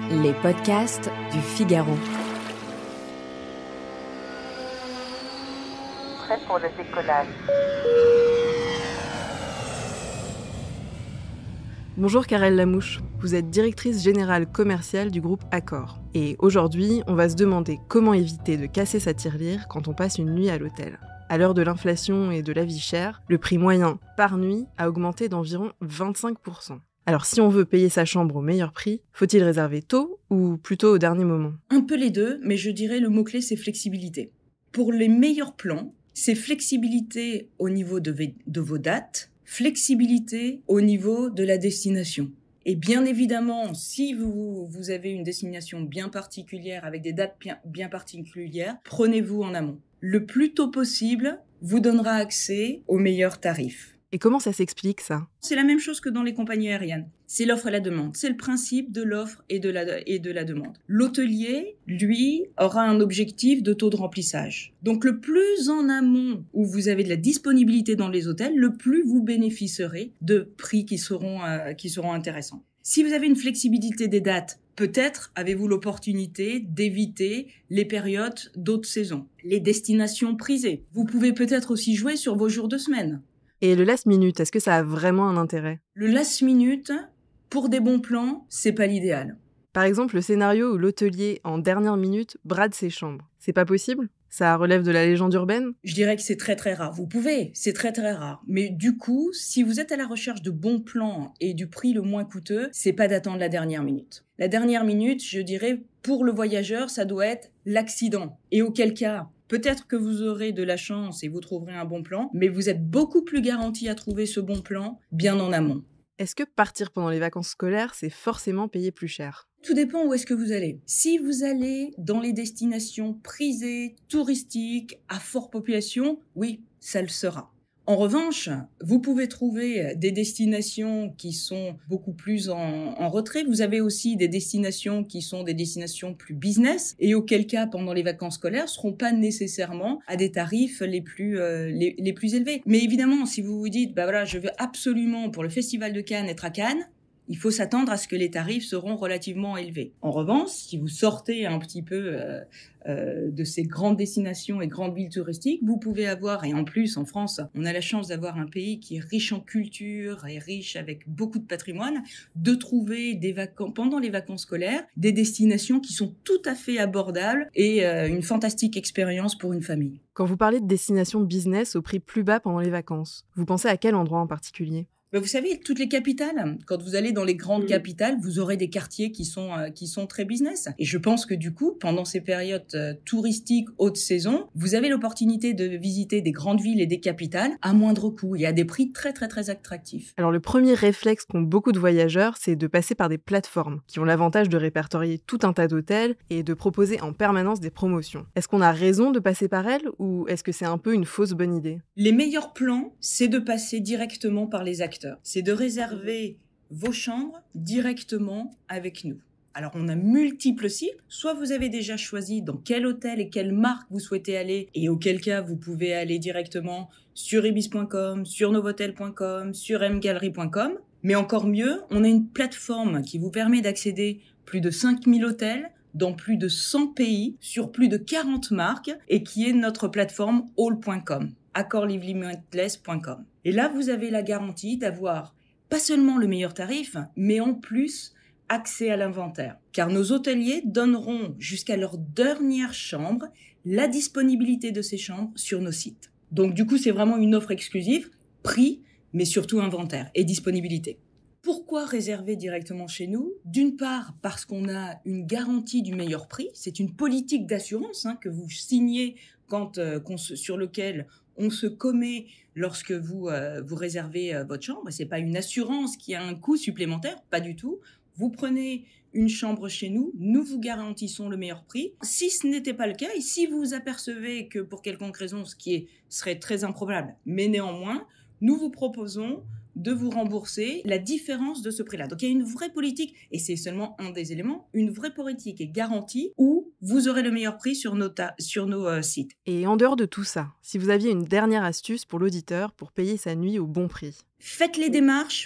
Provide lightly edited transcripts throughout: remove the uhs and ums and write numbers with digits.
Les podcasts du Figaro. Prêt pour le décollage. Bonjour Karel Lamouche, vous êtes directrice générale commerciale du groupe Accor. Et aujourd'hui, on va se demander comment éviter de casser sa tirelire quand on passe une nuit à l'hôtel. À l'heure de l'inflation et de la vie chère, le prix moyen par nuit a augmenté d'environ 25%. Alors si on veut payer sa chambre au meilleur prix, faut-il réserver tôt ou plutôt au dernier moment ? Un peu les deux, mais je dirais le mot-clé c'est flexibilité. Pour les meilleurs plans, c'est flexibilité au niveau de vos dates, flexibilité au niveau de la destination. Et bien évidemment, si vous avez une destination bien particulière, avec des dates bien particulières, prenez-vous en amont. Le plus tôt possible vous donnera accès aux meilleurs tarifs. Et comment ça s'explique ça ? C'est la même chose que dans les compagnies aériennes. C'est l'offre et la demande. C'est le principe de l'offre et de la demande. L'hôtelier, lui, aura un objectif de taux de remplissage. Donc le plus en amont où vous avez de la disponibilité dans les hôtels, le plus vous bénéficierez de prix qui seront intéressants. Si vous avez une flexibilité des dates, peut-être avez-vous l'opportunité d'éviter les périodes d'autres saisons, les destinations prisées. Vous pouvez peut-être aussi jouer sur vos jours de semaine. Et le last minute, est-ce que ça a vraiment un intérêt ? Le last minute, pour des bons plans, c'est pas l'idéal. Par exemple, le scénario où l'hôtelier, en dernière minute, brade ses chambres. C'est pas possible ? Ça relève de la légende urbaine ? Je dirais que c'est très très rare. Vous pouvez, c'est très très rare. Mais du coup, si vous êtes à la recherche de bons plans et du prix le moins coûteux, c'est pas d'attendre la dernière minute. La dernière minute, je dirais, pour le voyageur, ça doit être l'accident. Et auquel cas, peut-être que vous aurez de la chance et vous trouverez un bon plan, mais vous êtes beaucoup plus garanti à trouver ce bon plan bien en amont. Est-ce que partir pendant les vacances scolaires, c'est forcément payer plus cher ? Tout dépend où est-ce que vous allez. Si vous allez dans les destinations prisées, touristiques, à forte population, oui, ça le sera. En revanche, vous pouvez trouver des destinations qui sont beaucoup plus en retrait. Vous avez aussi des destinations qui sont des destinations plus business et auquel cas, pendant les vacances scolaires, ne seront pas nécessairement à des tarifs les plus élevés. Mais évidemment, si vous vous dites, je veux absolument pour le Festival de Cannes être à Cannes, il faut s'attendre à ce que les tarifs seront relativement élevés. En revanche, si vous sortez un petit peu de ces grandes destinations et grandes villes touristiques, vous pouvez avoir, et en plus en France, on a la chance d'avoir un pays qui est riche en culture et riche avec beaucoup de patrimoine, de trouver pendant les vacances scolaires des destinations qui sont tout à fait abordables et une fantastique expérience pour une famille. Quand vous parlez de destination business au prix plus bas pendant les vacances, vous pensez à quel endroit en particulier ? Vous savez, toutes les capitales, quand vous allez dans les grandes capitales, vous aurez des quartiers qui sont très business. Et je pense que du coup, pendant ces périodes touristiques haute saison, vous avez l'opportunité de visiter des grandes villes et des capitales à moindre coût et à des prix très très très attractifs. Alors le premier réflexe qu'ont beaucoup de voyageurs, c'est de passer par des plateformes qui ont l'avantage de répertorier tout un tas d'hôtels et de proposer en permanence des promotions. Est-ce qu'on a raison de passer par elles ou est-ce que c'est un peu une fausse bonne idée ? Les meilleurs plans, c'est de passer directement par les acteurs. C'est de réserver vos chambres directement avec nous. Alors, on a multiples cibles. Soit vous avez déjà choisi dans quel hôtel et quelle marque vous souhaitez aller, et auquel cas, vous pouvez aller directement sur ibis.com, sur novotel.com, sur mgallery.com. Mais encore mieux, on a une plateforme qui vous permet d'accéder plus de 5000 hôtels dans plus de 100 pays, sur plus de 40 marques, et qui est notre plateforme all.com. accorlivelimittless.com. Et là, vous avez la garantie d'avoir pas seulement le meilleur tarif, mais en plus accès à l'inventaire. Car nos hôteliers donneront jusqu'à leur dernière chambre la disponibilité de ces chambres sur nos sites. Donc du coup, c'est vraiment une offre exclusive, prix, mais surtout inventaire et disponibilité. Pourquoi réserver directement chez nous ? D'une part, parce qu'on a une garantie du meilleur prix. C'est une politique d'assurance que vous signez sur lequel on se commet lorsque vous réservez votre chambre. C'est pas une assurance qui a un coût supplémentaire, pas du tout. Vous prenez une chambre chez nous, nous vous garantissons le meilleur prix. Si ce n'était pas le cas, et si vous apercevez que pour quelconque raison, serait très improbable, mais néanmoins, nous vous proposons de vous rembourser la différence de ce prix-là. Donc il y a une vraie politique, et c'est seulement un des éléments, une vraie politique et garantie où vous aurez le meilleur prix sur nos sites. Et en dehors de tout ça, si vous aviez une dernière astuce pour l'auditeur pour payer sa nuit au bon prix ? Faites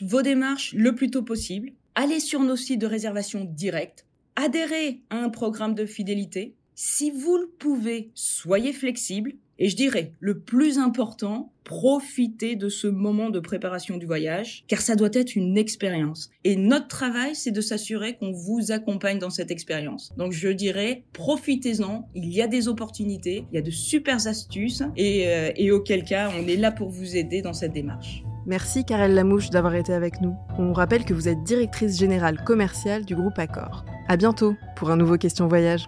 vos démarches le plus tôt possible. Allez sur nos sites de réservation directe. adhérez à un programme de fidélité. Si vous le pouvez, soyez flexible. Et je dirais, le plus important, profitez de ce moment de préparation du voyage, car ça doit être une expérience. Et notre travail, c'est de s'assurer qu'on vous accompagne dans cette expérience. Donc je dirais, profitez-en, il y a des opportunités, il y a de super astuces, et auquel cas, on est là pour vous aider dans cette démarche. Merci Karel Lamouche d'avoir été avec nous. On rappelle que vous êtes directrice générale commerciale du groupe Accor. À bientôt pour un nouveau Question Voyage.